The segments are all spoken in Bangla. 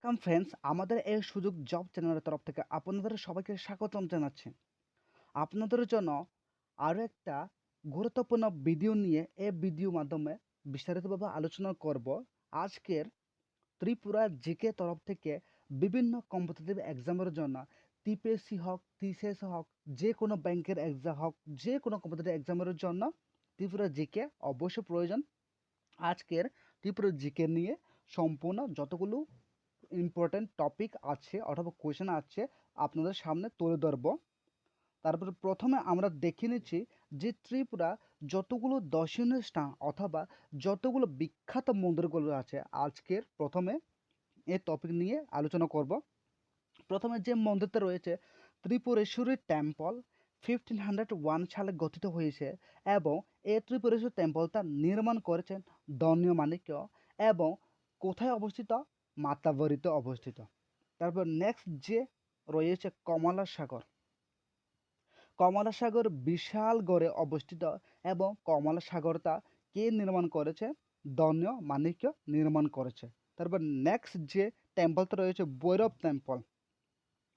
ওয়েলকাম ফ্রেন্ডস, আমাদের এই সুযোগ জব চ্যানেলের তরফ থেকে আপনাদের সবাইকে স্বাগতম জানাচ্ছি। আপনাদের জন্য আরও একটা গুরুত্বপূর্ণ ভিডিও নিয়ে এই ভিডিও মাধ্যমে বিস্তারিতভাবে আলোচনা করব। আজকের ত্রিপুরা জিকে তরফ থেকে বিভিন্ন কম্পিটিটিভ এক্সামের জন্য টিপিএসসি হোক, টিসিএস হোক, যে কোনো ব্যাংকের এক্সাম হোক, যে কোনো কম্পিটিটিভ এক্সামের জন্য ত্রিপুরা জিকে অবশ্যই প্রয়োজন। আজকের ত্রিপুরা জিকে নিয়ে সম্পূর্ণ যতগুলো ইম্পর্টেন্ট টপিক আছে অথবা কোয়েশ্চেন আছে আপনাদের সামনে তুলে ধরবো। তারপর প্রথমে আমরা দেখে নিচ্ছি যে ত্রিপুরা যতগুলো দর্শনীয় স্থান অথবা যতগুলো বিখ্যাত মন্দিরগুলো আছে, আজকের প্রথমে এই টপিক নিয়ে আলোচনা করব। প্রথমে যে মন্দিরটা রয়েছে ত্রিপুরেশ্বরী টেম্পল, 1501 সালে গঠিত হয়েছে এবং এই ত্রিপুরেশ্বরী টেম্পলটা নির্মাণ করেছেন ধন্য মাণিক্য এবং কোথায় অবস্থিত? মাতাবাড়িতে অবস্থিত। তারপর নেক্সট যে রয়েছে কমলা সাগর। কমলা সাগর বিশাল গড়ে অবস্থিত এবং কমলা সাগরটা কে নির্মাণ করেছে? ধন্য মাণিক্য নির্মাণ করেছে। তারপর নেক্সট যে টেম্পলটা রয়েছে ভৈরব টেম্পল।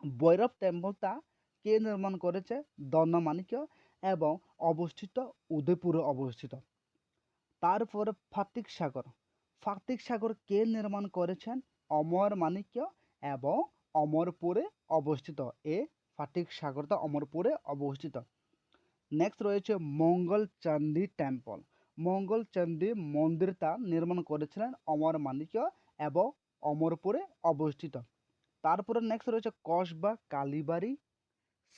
ভৈরব টেম্পলটা কে নির্মাণ করেছে? ধন্য মাণিক্য এবং অবস্থিত উদয়পুরে অবস্থিত। তারপরে ফাতিক সাগর। ফাতিক সাগর কে নির্মাণ করেছেন? অমর মাণিক্য এবং অমরপুরে অবস্থিত। এ ফাতিক সাগরটা অমরপুরে অবস্থিত। নেক্সট রয়েছে মঙ্গল চান্দি টেম্পল। মঙ্গল চান্দি মন্দিরটা নির্মাণ করেছিলেন অমর মাণিক্য এবং অমরপুরে অবস্থিত। তারপরে নেক্সট রয়েছে কসবা কালীবাড়ি,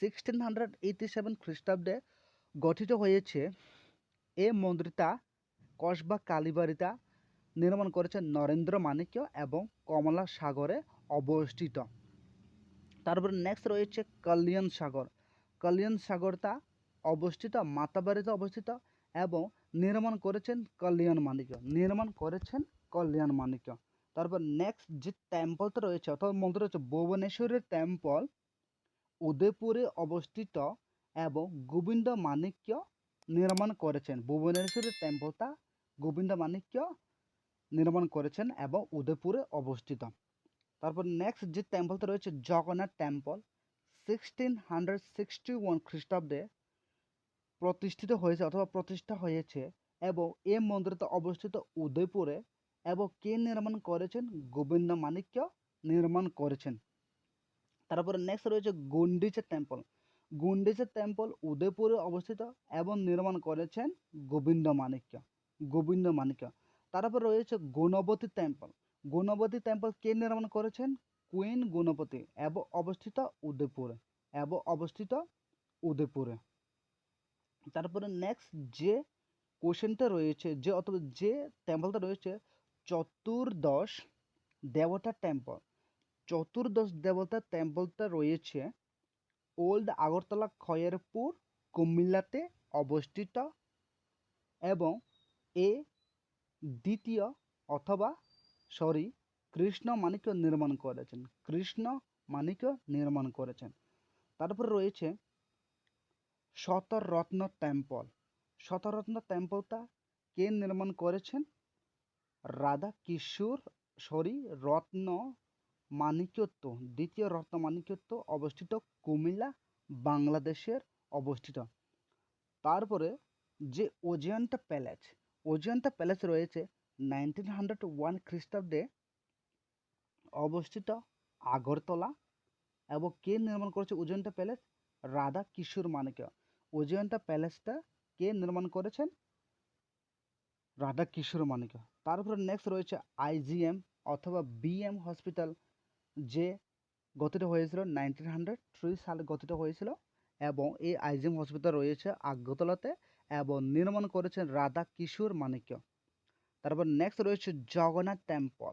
1687 খ্রিস্টাব্দে গঠিত হয়েছে। এই মন্দিরটা কসবা কালীবাড়িটা নির্মাণ করেছেন নরেন্দ্র মাণিক্য এবং কমলা সাগরে অবস্থিত। তারপর নেক্সট রয়েছে কল্যাণ সাগর। কল্যাণ সাগরটা অবস্থিত মাতাবাড়িতে অবস্থিত এবং নির্মাণ করেছেন কল্যাণ মাণিক্য। নির্মাণ করেছেন কল্যাণ মাণিক্য। তারপর নেক্সট যে টেম্পলটা রয়েছে অথবা মন্দির রয়েছে ভুবনেশ্বরের টেম্পল, উদয়পুরে অবস্থিত এবং গোবিন্দ মাণিক্য নির্মাণ করেছেন। ভুবনেশ্বরের টেম্পলটা গোবিন্দ মাণিক্য নির্মাণ করেছেন এবং উদয়পুরে অবস্থিত। তারপর নেক্সট যে টেম্পলটা রয়েছে জগন্নাথ টেম্পল, 1661 খ্রিস্টাব্দে প্রতিষ্ঠিত হয়েছে অথবা প্রতিষ্ঠা হয়েছে এবং এই মন্দিরটা অবস্থিত উদয়পুরে এবং কে নির্মাণ করেছেন? গোবিন্দ মাণিক্য নির্মাণ করেছেন। তারপরে নেক্সট রয়েছে গুন্ডিচা টেম্পল। গুন্ডিচা টেম্পল উদয়পুরে অবস্থিত এবং নির্মাণ করেছেন গোবিন্দ মাণিক্য। গোবিন্দ মাণিক্য। তারপর রয়েছে গুণবতী টেম্পল। গুণবতী টেম্পল কে নির্মাণ করেছেন? কুইন গুণবতী এবং অবস্থিত উদয়পুরে এবং অবস্থিত উদয়পুরে। তারপরে নেক্সট যে কোশ্চেনটা রয়েছে যে অথবা যে টেম্পলটা রয়েছে চতুর্দশ দেবতা টেম্পল। চতুর্দশ দেবতা টেম্পলটা রয়েছে ওল্ড আগরতলা খয়েরপুর কুমিল্লাতে অবস্থিত এবং এ দ্বিতীয় অথবা কৃষ্ণ মাণিক্য নির্মাণ করেছেন। কৃষ্ণ মাণিক্য নির্মাণ করেছেন। তারপরে রয়েছে শতরত্ন টেম্পল। শতরত্ন টেম্পলটা কে নির্মাণ করেছেন? রাধা কিশোর রত্ন মাণিক্যত্ব, দ্বিতীয় রত্ন মাণিক্যত্ব অবস্থিত কুমিল্লা, বাংলাদেশের অবস্থিত। তারপরে যে অজন্তা প্যালেস। অজন্তা প্যালেস রয়েছে 1901 খ্রিস্টাব্দে অবস্থিত আগরতলা এবং কে নির্মাণ করেছে অজন্তা প্যালেস? রাধা কিশোর মাণিক্য। অজন্তা প্যালেসটা কে নির্মাণ করেছেন? রাধা কিশোর মাণিক্য। তারপরে নেক্সট রয়েছে আইজিএম অথবা বিএম হসপিটাল, যে গঠিত হয়েছিল 1903 সালে গঠিত হয়েছিল এবং এই আইজিএম হসপিটাল রয়েছে আগরতলাতে এবং নির্মাণ করেছেন রাধা কিশোর মাণিক্য। তারপর নেক্সট রয়েছে জগন্নাথ টেম্পল।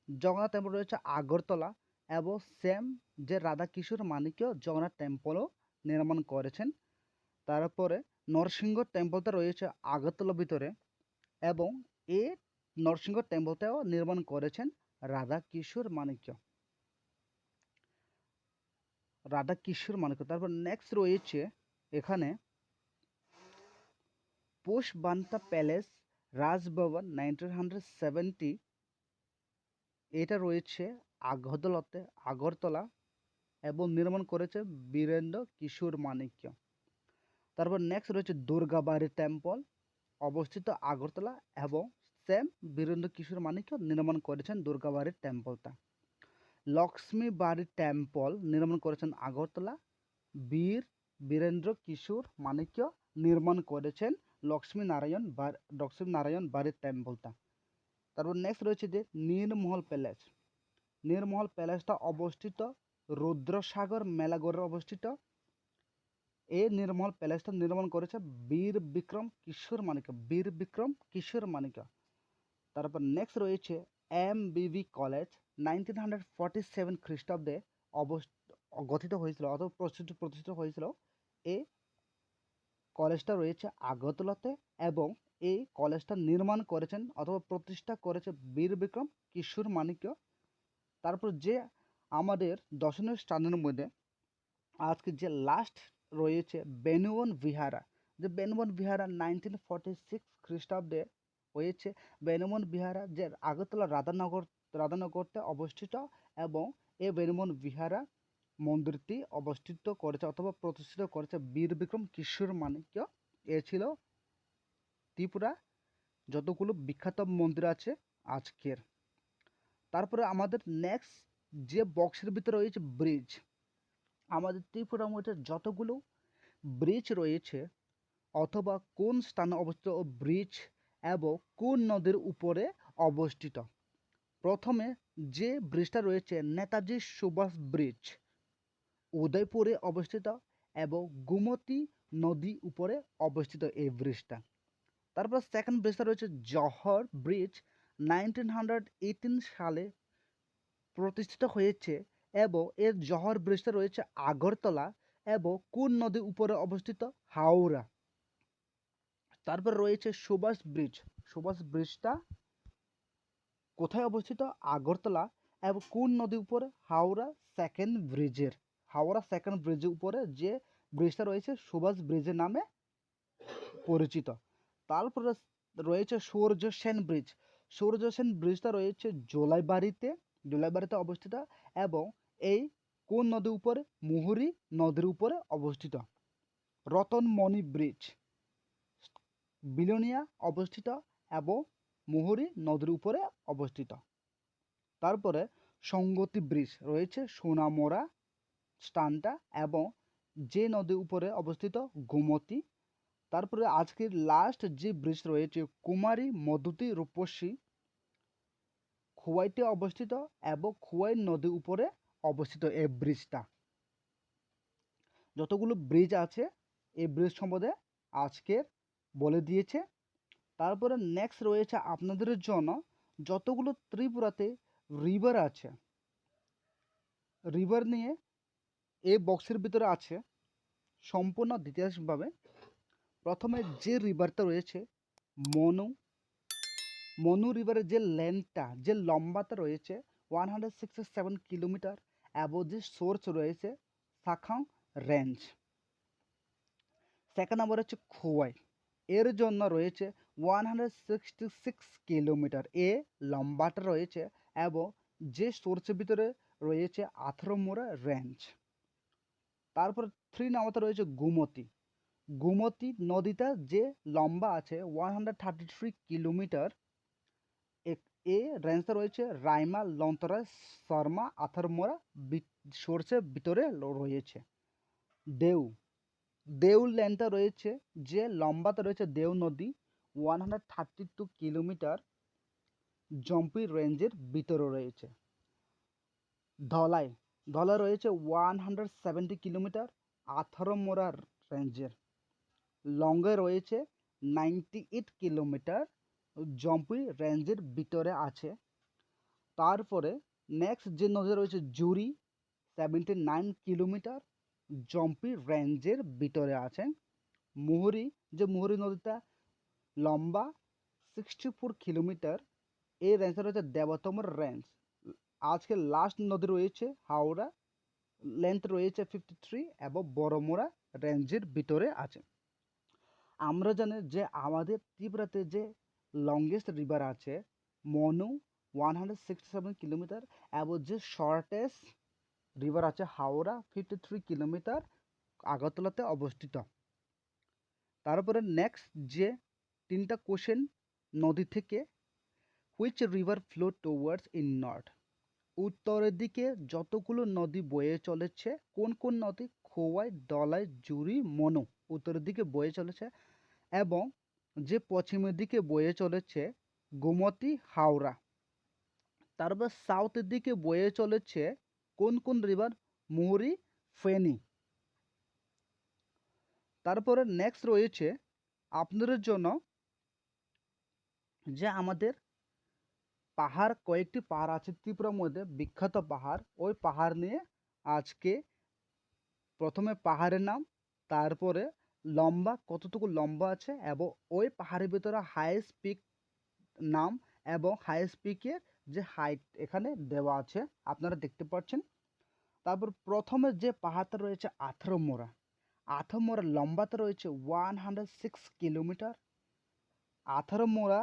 জগন্নাথ টেম্পল রয়েছে আগরতলা এবং সেম যে রাধা কিশোর মাণিক্য জগন্নাথ টেম্পলও নির্মাণ করেছেন। তারপরে নরসিংহ টেম্পলটা রয়েছে আগরতলার ভিতরে এবং এই নরসিংহ টেম্পলটাও নির্মাণ করেছেন রাধা কিশোর মাণিক্য। রাধা কিশোর মাণিক্য। তারপর নেক্সট রয়েছে এখানে পোষবান্তা প্যালেস রাজভবন 1970, এটা রয়েছে আগরতলা এবং নির্মাণ করেছে বীরেন্দ্র কিশোর মানিক্য। তারপর নেক্সট রয়েছে দুর্গাবাড়ি টেম্পল, অবস্থিত আগরতলা, এবং সেম বীরেন্দ্র কিশোর মানিক্য নির্মাণ করেছেন দুর্গাবাড়ির টেম্পলটা। লক্ষ্মী বাড়ি টেম্পল নির্মাণ করেছেন আগরতলা, বীরেন্দ্র কিশোর মানিক্য নির্মাণ করেছেন লক্ষ্মীনারায়ণ বাড়ির টেম্পলটা। তারপর নেক্সট রয়েছে যে নীরমহল প্যালেস। নীরমহল প্যালেসটা অবস্থিত রুদ্রসাগর মেলাগড়ে অবস্থিত। এই নীরমহল প্যালেসটা নির্মাণ করেছে বীর বিক্রম কিশোর মানিক্য। তারপর নেক্সট রয়েছে MBB কলেজ, 1947 খ্রিস্টাব্দে গঠিত হয়েছিল অথবা প্রতিষ্ঠিত হয়েছিল। এই কলেজটা রয়েছে আগরতলাতে এবং এই কলেজটা নির্মাণ করেছেন অথবা প্রতিষ্ঠা করেছে বীর বিক্রম কিশোর মানিক্য। তারপর যে আমাদের দর্শনীয় স্থানের মধ্যে আজকে যে লাস্ট রয়েছে বেনুবন বিহারা। যে বেনুবন বিহারা 1946 খ্রিস্টাব্দে হয়েছে। বেনুবন বিহারা যে আগরতলা রাধানগরতে অবস্থিত এবং এই বেনুবন বিহারা মন্দিরটি অবস্থিত করেছে অথবা প্রতিষ্ঠিত করেছে বীর বিক্রম কিশোর মানিক্য। এ ছিল ত্রিপুরা যতগুলো বিখ্যাত মন্দির আছে আজকের। তারপরে আমাদের নেক্সট যে বক্সের ভিতরে রয়েছে ব্রিজ। আমাদের ত্রিপুরার মধ্যে যতগুলো ব্রিজ রয়েছে অথবা কোন স্থানে অবস্থিত ব্রিজ এবং কোন নদীর উপরে অবস্থিত। প্রথমে যে ব্রিজটা রয়েছে নেতাজি সুভাষ ব্রিজ, উদয়পুরে অবস্থিত এবং গোমতী নদী উপরে অবস্থিত এই ব্রিজটা। তারপর সেকেন্ড ব্রিজটা রয়েছে জহর ব্রিজ, 1918 সালে প্রতিষ্ঠিত হয়েছে এবং এর জহর ব্রিজটা রয়েছে আগরতলা এবং কোন নদীর উপরে অবস্থিত? হাওড়া। তারপর রয়েছে সুভাষ ব্রিজটা কোথায় অবস্থিত? আগরতলা এবং কোন নদীর উপরে? হাওড়া সেকেন্ড ব্রিজের উপরে যে ব্রিজটা রয়েছে সুভাষ ব্রিজের নামে পরিচিত। তারপরে রয়েছে সূর্য সেন ব্রিজটা রয়েছে জোলাইবাড়িতে অবস্থিত এবং এই কোন নদীর উপরে? মুহুরী নদীর উপরে অবস্থিত। রতনমণি ব্রিজ বিলোনিয়া অবস্থিত এবং মুহুরী নদীর উপরে অবস্থিত। তারপরে সংগতি ব্রিজ রয়েছে সোনামুড়া স্থানটা এবং যে নদীর উপরে অবস্থিত? গোমতী। তারপরে আজকের লাস্ট যে ব্রিজ রয়েছে কুমারী মধুতি রূপসী, খোয়াইতে অবস্থিত এবং খোয়াই নদীর উপরে অবস্থিত এই ব্রিজটা। যতগুলো ব্রিজ আছে এই ব্রিজ সম্বন্ধে আজকে বলে দিয়েছে। তারপরে নেক্সট রয়েছে আপনাদের জন্য যতগুলো ত্রিপুরাতে রিভার আছে, রিভার নিয়ে এই বক্সের ভিতরে আছে সম্পূর্ণ ডিটেলসভাবে। প্রথমে যে রিভারটা রয়েছে মনু রিভারের যে লম্বাটা রয়েছে 167 কিলোমিটার এবং যে সোর্স রয়েছে সাখাং রেঞ্জ। সেকেন্ড নাম্বার হচ্ছে খোয়াই, এর জন্য রয়েছে 166 কিলোমিটার এ লম্বাটা রয়েছে এবং যে সোর্সের ভিতরে রয়েছে আথরমোড়া রেঞ্জ। তারপর 3 নাম্বারটা রয়েছে গোমতী নদীটা যে লম্বা আছে 133 কিলোমিটার। এ রেঞ্জটা রয়েছে রাইমা লন্তরা শর্মা আথরমোড়া সোর্সের ভিতরে রয়েছে। দেউ লেনটা রয়েছে যে লম্বাতে রয়েছে দেউ নদী 132 কিলোমিটার জম্পি রেঞ্জের ভিতরে রয়েছে। ধলাই রয়েছে 170 কিলোমিটার আথরমোড়া রেঞ্জের। লঙ্গে রয়েছে 98 কিলোমিটার জম্পি রেঞ্জের ভিতরে আছে। তারপরে নেক্সট যে নদী রয়েছে জুরি 79 কিলোমিটার জম্পি রেঞ্জের ভিতরে আছে। মুহুরী নদীটা লম্বা 64 কিলোমিটার, এই রেঞ্জটা রয়েছে দেবতমর রেঞ্জ। আজকে লাস্ট নদী রয়েছে হাওড়া, লেন্থ রয়েছে 53 এবং বড়মোড়া রেঞ্জের ভিতরে আছে। আমরা জানি যে আমাদের ত্রিপুরাতে যে লংগেস্ট রিভার আছে মনু 167 কিলোমিটার, এবং যে শর্টেস্ট রিভার আছে হাওড়া 53 কিলোমিটার আগরতলাতে অবস্থিত। তারপরে নেক্সট যে তিনটা কোশ্চেন নদী থেকে, which river flow towards in north, উত্তরের দিকে যতগুলো নদী বয়ে চলেছে, কোন কোন নদী? খোয়াই, দলাই, জুড়ি, মনু উত্তরের দিকে বয়ে চলেছে, এবং যে পশ্চিমের দিকে বয়ে চলেছে গোমতী, হাওড়া। তারপর সাউথের দিকে বয়ে চলেছে কোন কোন রিভার? মুহুরী, ফেনী। তারপরে নেক্সট রয়েছে আপনাদের জন্য যে আমাদের পাহাড়, কয়েকটি পাহাড় আছে ত্রিপুরার মধ্যে, বিখ্যাত পাহাড়, ওই পাহাড় নিয়ে আজকে প্রথমে পাহাড়ের নাম, তারপরে লম্বা কতটুকু লম্বা আছে, এবং ওই পাহাড়ের ভিতরে হাইয়েস্ট পিক নাম, এবং হাইয়েস্ট পিকের যে হাইট এখানে দেওয়া আছে আপনারা দেখতে পাচ্ছেন। তারপর প্রথমে যে পাহাড়টা রয়েছে আথরমোরা, আথরমোরা লম্বাতে রয়েছে 106 কিলোমিটার। আথরমোরা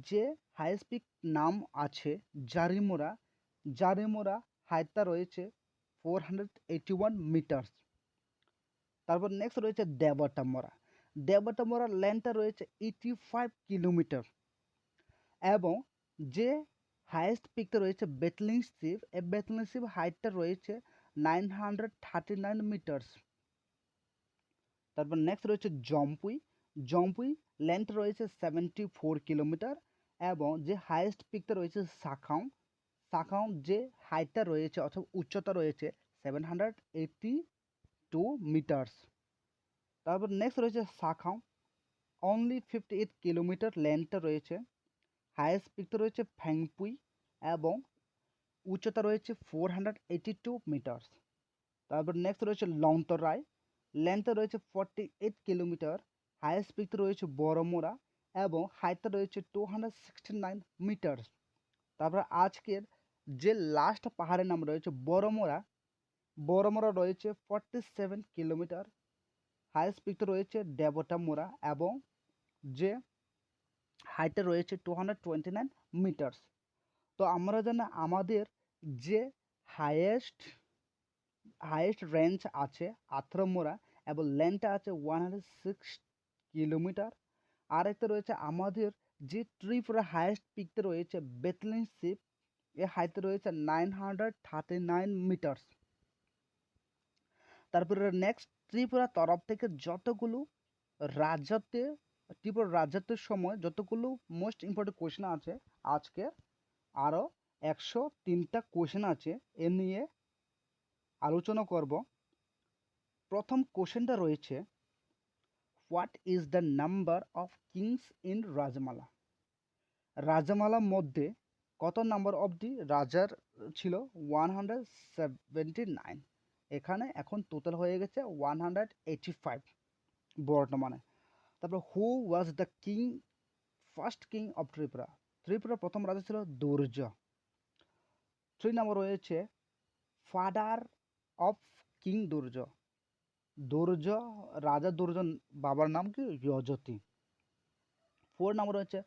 যে হাইয়েস্ট পিক নাম আছে জারিমোরা, জারিমোরা হাইটটা রয়েছে 481 মিটার। তারপর নেক্সট রয়েছে দেবটামোরা, দেবটামোরা লেন্থটা রয়েছে 85 কিলোমিটার, এবং যে হাইয়েস্ট পিকটা রয়েছে বেতলিংশিপ, এই বেতলিংশিপ হাইটটা রয়েছে 939 মিটার্স। তারপর নেক্সট রয়েছে জম্পুই, জম্পুই লেন্থ রয়েছে 74 কিলোমিটার, এবং যে হাইয়েস্ট পিকটা রয়েছে সাখাও, সাখাও যে হাইটটা রয়েছে অথবা উচ্চতা রয়েছে 782 মিটার্স। তারপর নেক্সট রয়েছে সাখাও, অনলি 58 কিলোমিটার লেন্থটা রয়েছে, হাইয়েস্ট পিকটা রয়েছে ফ্যাংপুই, এবং উচ্চতা রয়েছে 482 মিটার্স। তারপর নেক্সট রয়েছে লংতরাই, লেন্থটা রয়েছে 48 কিলোমিটার, হাইয়েস্ট পিকটা রয়েছে বড়মোড়া, এবং হাইটটা রয়েছে 269 মিটার্স। তারপর আজকের যে লাস্ট পাহাড়ের নাম রয়েছে বড়মোড়া, বড়মোড়া রয়েছে 47 কিলোমিটার, হাইয়েস্ট পিকটা রয়েছে দেবটামোড়া, এবং যে হাইটটা রয়েছে 229 মিটার্স। তো আমরা জানি আমাদের যে হাইয়েস্ট হাইয়েস্ট রেঞ্জ আছে আথ্রামোরা, এবং লেন্থটা আছে 106 কিলোমিটার। আর একটা রয়েছে আমাদের যে ত্রিপুরা হাইয়েস্ট পিকতে রয়েছে বেতলিংশিপ, এর হাইটে রয়েছে 939 মিটার্স। তারপরে নেক্সট ত্রিপুরা তরফ থেকে যতগুলো রাজ্যতে, ত্রিপুরা রাজ্যতের সময় যতগুলো মোস্ট ইম্পর্টেন্ট কোয়েশ্চেন আছে, আজকে আরও 103টা কোয়েশ্চেন আছে, এ নিয়ে আলোচনা করব। প্রথম কোশ্চেনটা রয়েছে, what is the number of kings in Rajmala? রাজমালার মধ্যে কত নাম্বার অবধি রাজার ছিল? 179। এখানে এখন টোটাল হয়ে গেছে 185 বর্তমানে। তারপর who was the king, first king of Tripura? ত্রিপুরার প্রথম রাজা ছিল দুর্য। 3 নম্বর রয়েছে father of king Druhyu, Druhyu রাজা দুর্য বাবার নাম কি? যজতি। 4 নম্বর হচ্ছে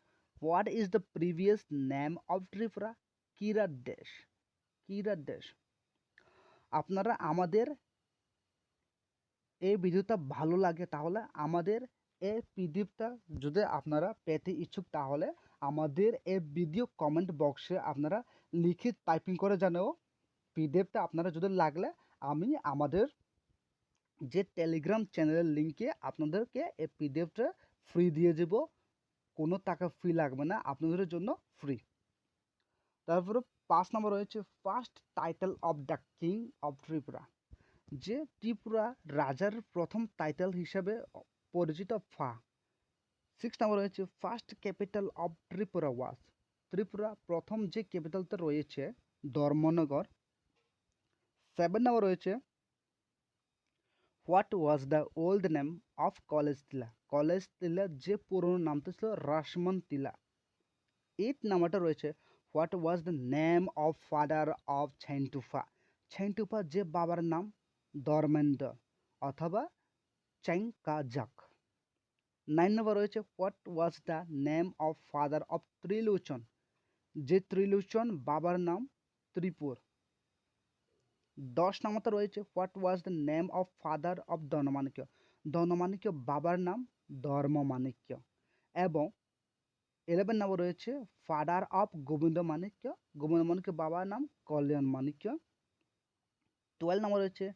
what is the previous name of Tripura? Kirat Desh, Kirat দেশ। আপনারা আমাদের এই ভিডিওটা ভালো লাগে তাহলে আমাদের এই পিডিএফটা যদি আপনারা পেতে ইচ্ছুক, তাহলে আমাদের এই ভিডিও কমেন্ট বক্সে আপনারা লিখে টাইপিং করে জানাও। পিডিএফটা আপনারা যদি লাগলে আমি আমাদের যে টেলিগ্রাম চ্যানেলের লিঙ্কে আপনাদেরকে এই পিডিএফটা ফ্রি দিয়ে দেব, কোনো টাকা ফি লাগবে না, আপনাদের জন্য ফ্রি। তারপরে 5 নম্বর রয়েছে first title of the king of Tripura, যে ত্রিপুরা রাজার প্রথম টাইটেল হিসাবে পরিচিত ফা। 6 নম্বর রয়েছে first capital of Tripura was, Tripura প্রথম যে ক্যাপিটালটা রয়েছে ধর্মনগর। 7 নম্বর রয়েছে what was the old name of college Tilla, college টিলার যে পুরনো নামটা ছিল রাসমন টিলা। 8 নাম্বারটা রয়েছে what was the name of father of Chhentufa, Chhentufa যে বাবার নাম? ধর্মেন্দ্র অথবা চেঙ্কাজাক। 9 নম্বর রয়েছে what was the name of father of Trilochan, যে ত্রিলোচন বাবার নাম ত্রিপুর। 10 নম্বরতে রয়েছে what was the name of father of Dharma Manikya. Dharma Manikya বাবার নাম ধর্মমাণিক্য। এবং 11 নম্বর রয়েছে ফাদার অফ গোবিন্দ মাণিক্য। গোবিন্দ মাণিক্য বাবার নাম কল্যাণ মাণিক্য। 12 নম্বর রয়েছে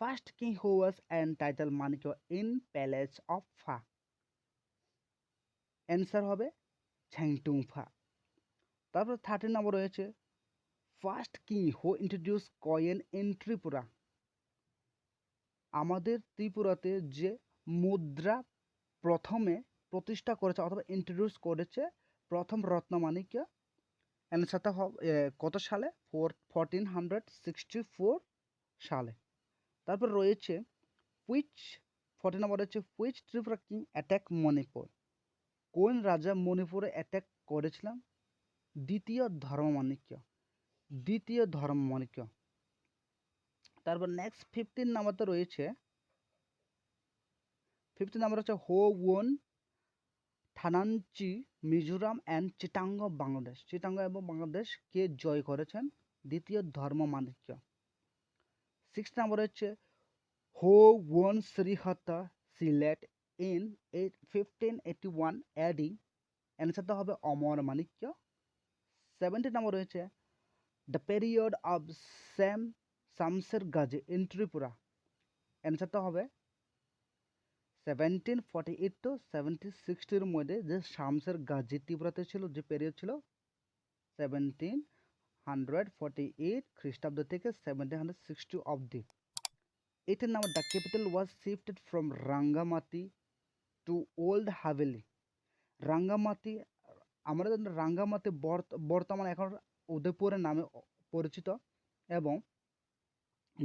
first king who was entitle Manikya in palace of ফা। অ্যান্সার হবে ছেংটুংফা। তারপর 13 নম্বর রয়েছে first king who introduce coin in Tripura. আমাদের ত্রিপুরাতে যে মুদ্রা প্রথমে প্রতিষ্ঠা করেছে অথবা ইন্ট্রোডিউস করেছে প্রথম রত্নমাণিক্য। অ্যান্সারটা হবে কত সালে? 1464 সালে। তারপর রয়েছে হুইচ 14 নম্বর রয়েছে which Tripura king attack Manipur. কোন রাজা মণিপুরে অ্যাটাক করেছিলেন? দ্বিতীয় ধর্মমাণিক্য। দ্বিতীয় ধর্মমাণিক্য। তারপর নেক্সট 15 নাম্বারতে রয়েছে 15 নাম্বার হচ্ছে who on থানাঞ্চি Mizoram and চিটাঙ্গ Bangladesh. চিটাঙ্গ এবং বাংলাদেশ কে জয় করেছেন? দ্বিতীয় ধর্মমাণিক্য। 6 নাম্বার হচ্ছে who won Srihatta Sylhet in 1581 AD. অ্যান্সারটা হবে অমর মাণিক্য। 17 নাম্বার রয়েছে the period of Shamsher Gazi in Tripura. অ্যান্সারটা হবে 1748 টু 1760 মধ্যে যে শামসের গাজী ত্রিপুরাতে ছিল, যে পিরিয়ড ছিল 1748 খ্রিস্টাব্দ থেকে 1760 অবধি। 18 number the capital was shifted from Rangamati two old Haveli. Rangamati, আমরা রাঙ্গামাটি বর্তমানে এখন উদয়পুরের নামে পরিচিত, এবং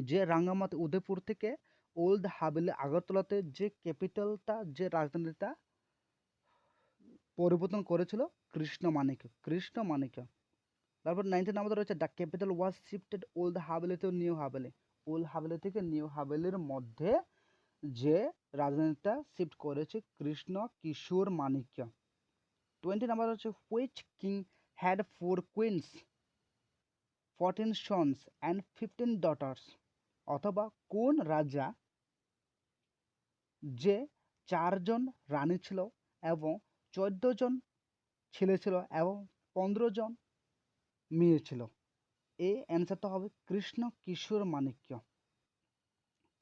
যে রাঙ্গামাটি উদয়পুর থেকে ওল্ড হাভেলি আগরতলাতে যে ক্যাপিটালটা, যে রাজধানীটা পরিবর্তন করেছিল কৃষ্ণমাণিক্য। কৃষ্ণমাণিক্য। তারপর 19 আমাদের রয়েছে the capital was shifted old Haveli to new Haveli. Old Haveli থেকে নিউ হাভেলির মধ্যে যে রাজধানীটা শিফট করেছে কৃষ্ণ কিশোর মাণিক্য। 20 নাম্বার হচ্ছে which king had 4 queens 14 sons and 15 daughters. অথবা কোন রাজা যে 4 জন রানী ছিল এবং 14 জন ছেলে ছিল এবং 15 জন মেয়ে ছিল? এই অ্যান্সারটা হবে কৃষ্ণ কিশোর মাণিক্য।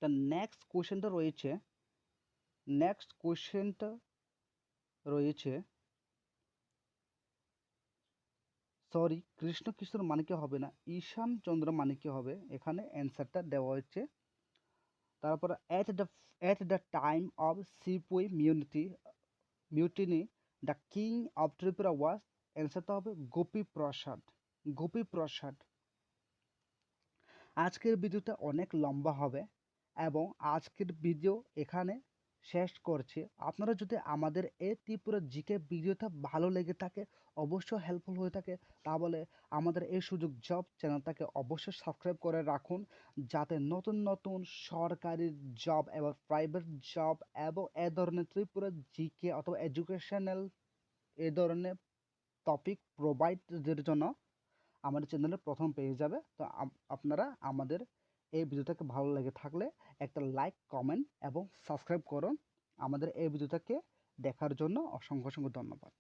তা নেক্সট কোয়েশ্চেনটা রয়েছে সরি, কৃষ্ণ কিশোর মাণিক্য হবে না, ঈশান চন্দ্র মাণিক্য হবে। এখানে অ্যান্সারটা দেওয়া হয়েছে। তারপর at the time of Sepoy mutiny the king of Tripura was, অ্যান্সারটা হবে গোপী প্রসাদ। গোপী প্রসাদ। আজকের ভিডিওটা অনেক লম্বা হবে এবং আজকের ভিডিও এখানে শেষ করছি। আপনারা যদি আমাদের এই ত্রিপুরা জিকে ভিডিওটা ভালো লেগে থাকে, অবশ্যই হেল্পফুল হয়ে থাকে, তাহলে আমাদের এই সুযোগ জব চ্যানেলটাকে অবশ্যই সাবস্ক্রাইব করে রাখুন, যাতে নতুন নতুন সরকারি জব এবং প্রাইভেট জব এবং এ ধরনের ত্রিপুরা জিকে অথবা এডুকেশনাল এ ধরনের টপিক প্রোভাইডের জন্য আমাদের চ্যানেলে প্রথম পেয়ে যাবে। তো আপনারা আমাদের এই ভিডিওটাকে ভালো লেগে থাকলে একটা লাইক, কমেন্ট এবং সাবস্ক্রাইব করুন। আমাদের এই ভিডিওটাকে দেখার জন্য অসংখ্য অসংখ্য ধন্যবাদ।